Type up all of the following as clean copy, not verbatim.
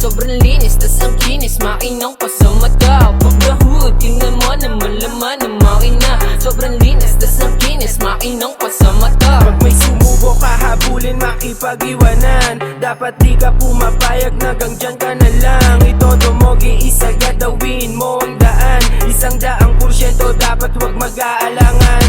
sobrang linis, tas ang kinis, makinang pa sa mata. Pag nahood, tingnan mo naman laman ng makina. Sobrang linis, tas ang kinis, makinang pa sa mata. Pag may sumubo ka habulin, makipag-iwanan. Dapat di ka pumapayag, nagang dyan ka na lang. Itodo mo, giisa, gadawin mo ang daan. 100% dapat wag mag-aalangan.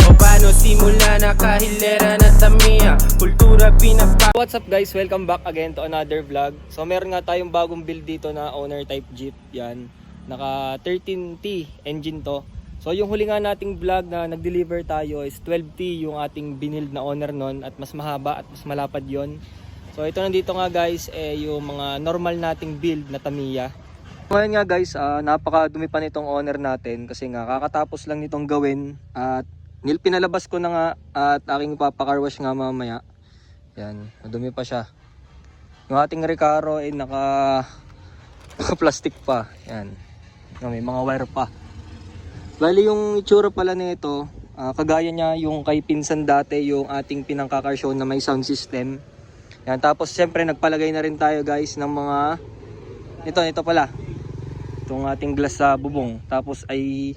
O paano simula na kahilera na tamiya, kultura pinapa. What's up guys? Welcome back again to another vlog. So meron nga tayong bagong build dito na owner type jeep. Yan, naka 13T engine to. So yung huli nga nating vlog na nag-deliver tayo is 12T yung ating binild na owner nun. At mas mahaba at mas malapad yon. So ito nandito nga guys yung mga normal nating build na Tamiya. Ngayon nga guys, napakadumi pa nitong owner natin. Kasi nga kakatapos lang nitong gawin. At pinalabas ko na nga at aking ipapakarwash nga mamaya. Yan, madumi pa siya. Yung ating Recaro ay naka plastic pa. Yan, may mga wire pa. Bali yung itsura pala nito, kagaya niya yung kay pinsan dati, yung ating pinangkakar show na may sound system. Yan, tapos siyempre nagpalagay na rin tayo guys ng mga ito pala. Itong ating glass sa bubong. Tapos ay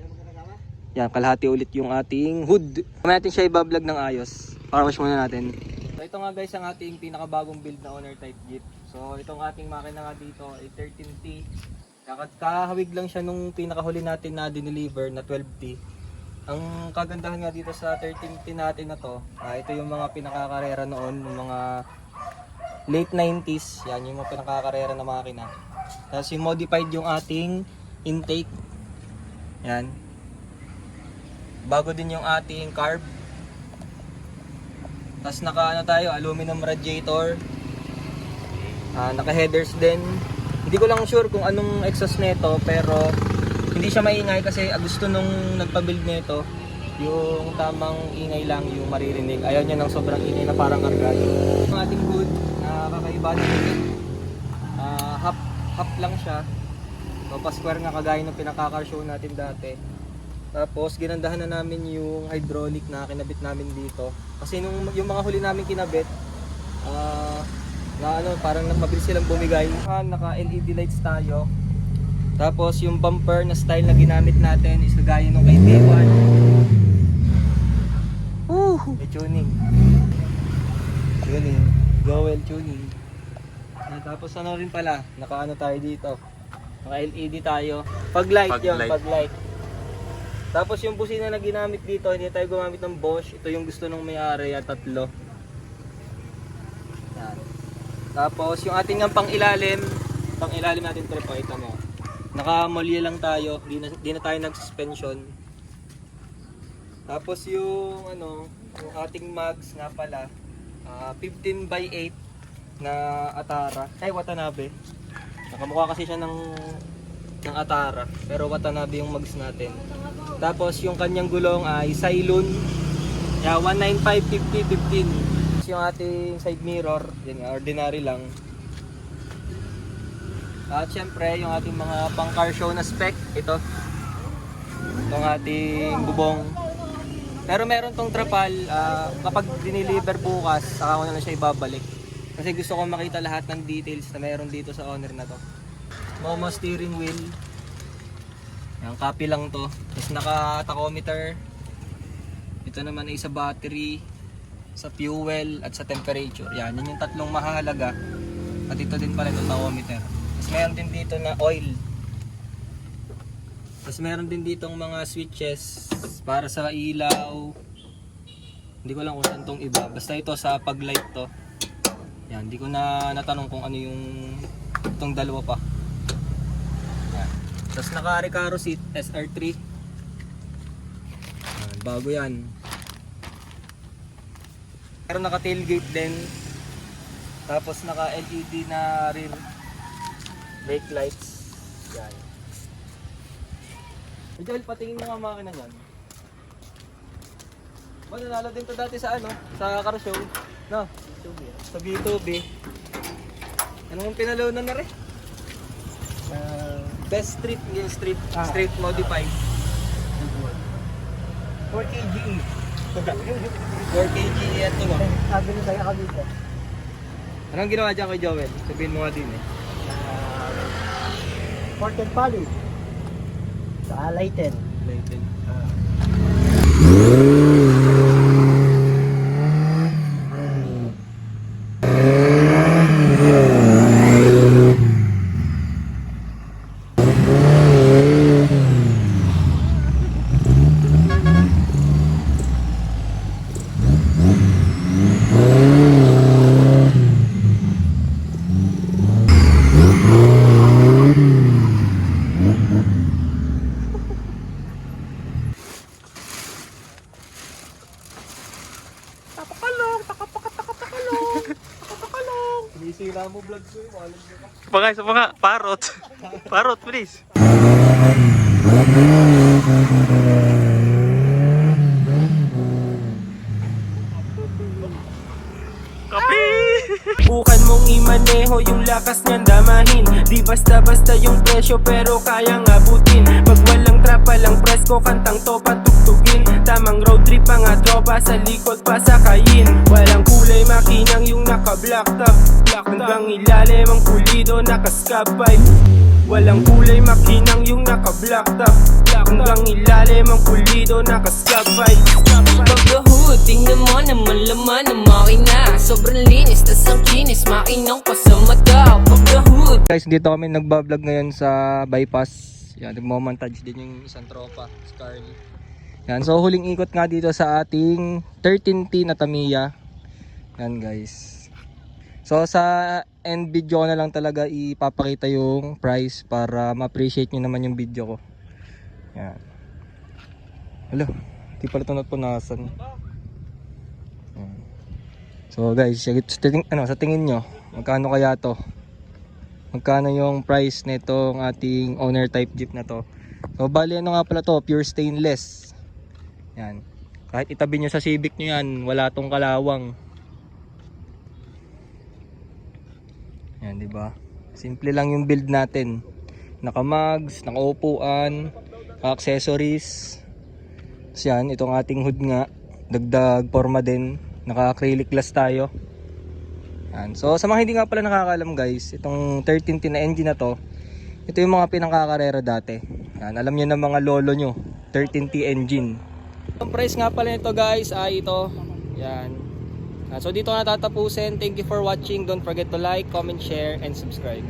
yan, kalahati ulit yung ating hood. Kamaya natin siya i-vlog ng ayos. Para wash muna natin. So ito nga guys ang ating pinakabagong build na owner type jeep. So itong ating makina nga dito ay 13T. Kahawig lang siya nung pinakahuli natin na dineliver na 12T. Ang kagandahan nga dito sa 13T natin na to, ito yung mga pinakakarera noon, yung mga late 90s. Yan yung mga pinakakarera na makina. Tapos yung modified yung ating intake. Yan. Bago din yung ating carb. Tapos naka tayo, aluminum radiator. Naka headers din. Hindi ko lang sure kung anong exhaust nito, pero hindi siya maingay kasi gusto nung nagpa-build nito yung tamang ingay lang yung maririnig. Ayaw niya ng sobrang ingay na parang kargado. Yung ating hood, kakaiba din. Half lang siya. So pa-square nga kagaya ng pinaka-car show natin dati. Tapos ginandahan na namin yung hydraulic na kinabit namin dito. Kasi yung mga huli namin kinabit, parang mabilis silang bumigay. Naka LED lights tayo. Tapos yung bumper na style na ginamit natin is kagaya nung kay T1. May tuning. Gowel tuning. Tapos ano rin pala, naka tayo dito. Naka LED tayo. Pag light. Tapos yung busina na ginamit dito, hindi tayo gumamit ng Bosch. Ito yung gusto nung may-ari at 3. Yan. Tapos yung ating pang-ilalim natin ito po, ito mo. Naka-molye lang tayo, di na tayo nag-suspension. Tapos yung yung ating mags nga pala, 15x8 na Atara. Watanabe. Nakamukha kasi siya ng Atara, pero Watanabe yung mags natin. Tapos yung kanyang gulong ay Cylon. 195/50/15. Yung ating side mirror, din ordinary lang. At syempre yung ating mga pang car show na spec, ito. Itong ating bubong. Pero meron tong trapal, kapag diniliver bukas, saka ko na lang siya ibabalik. Kasi gusto ko makita lahat ng details na meron dito sa owner na to. Momo steering wheel. Yan, copy lang to. Tapos naka-tachometer. Ito naman ay sa battery, sa fuel, at sa temperature. Yan yung tatlong mahalaga. At ito din pala itong tachometer. Tapos meron din dito na oil. Tapos meron din ditong mga switches para sa ilaw. Hindi ko lang kung saan tong iba. Basta ito sa pag-light to. Yan, hindi ko na natanong kung ano yung itong dalawa pa. Yan. Tapos naka-Recaro seat SR3. Yan, bago yan. Pero naka-tailgate din. Tapos naka-LED na rear brake lights. Yan. Joel, patingin mo nga makina yan. Nanalo din to dati sa sa car show. No? Sa B2B. Anong pinalunan na rin? Best street modified. 4kg. 4kg yan to mo. Sabi nyo sa'yo ako dito. Anong ginawa dyan kay Joel? Sabihin mo nga din Ported Pali. Sa Lighten. Sinisira mo vlog ko yung alam mo. Baka, parot. Parot, please. Kapi! Bukan mong imaneho yung lakas niyan damahin. Di basta-basta yung presyo pero kayang abutin. Pag walang trapa lang presko, kantang to patugtugin. Tamang road trip mga tropa, sa likod pa sakayin. Walang kulay makinang yung naka-black top. Hanggang ilalim ang pulido naka-scab pipe. Walang kulay makinang yung naka-black top. Hanggang ilalim ang pulido naka-scab pipe. Pag-hood, tingnan mo naman laman ng makina. Sobrang linis, tas ang kinis, makinang pa sa mata. Pag-hood. Guys, dito kami nagbablog ngayon sa bypass. Yan, nagmamontage din yung isang tropa, si Carly. Yan, so huling ikot nga dito sa ating 13T na Tamiya. Yan guys. So sa end video ko na lang talaga ipapakita yung price para ma-appreciate nyo naman yung video ko. Yan. Hello, di pala ito natunasan. Yan. So guys, sa tingin nyo, magkano kaya to? Magkano yung price nitong ating owner type jeep na to? So bali ano nga pala to, pure stainless. Yan. Kahit itabi nyo sa Civic nyo yan, wala tong kalawang. Yan, di ba? Simple lang yung build natin. Naka-mags, naka-upuan, accessories. Tapos yan, itong ating hood nga, dagdag forma din. Naka-acrylic glass tayo. Yan. So sa mga hindi nga pala nakakaalam guys, itong 13T na engine na to, ito yung mga pinangkakarera dati. Yan, alam niyo na mga lolo nyo, 13T engine. Ang price nga pala nito guys ay ito. Yan. So dito na tatapusin. Thank you for watching. Don't forget to like, comment, share, and subscribe.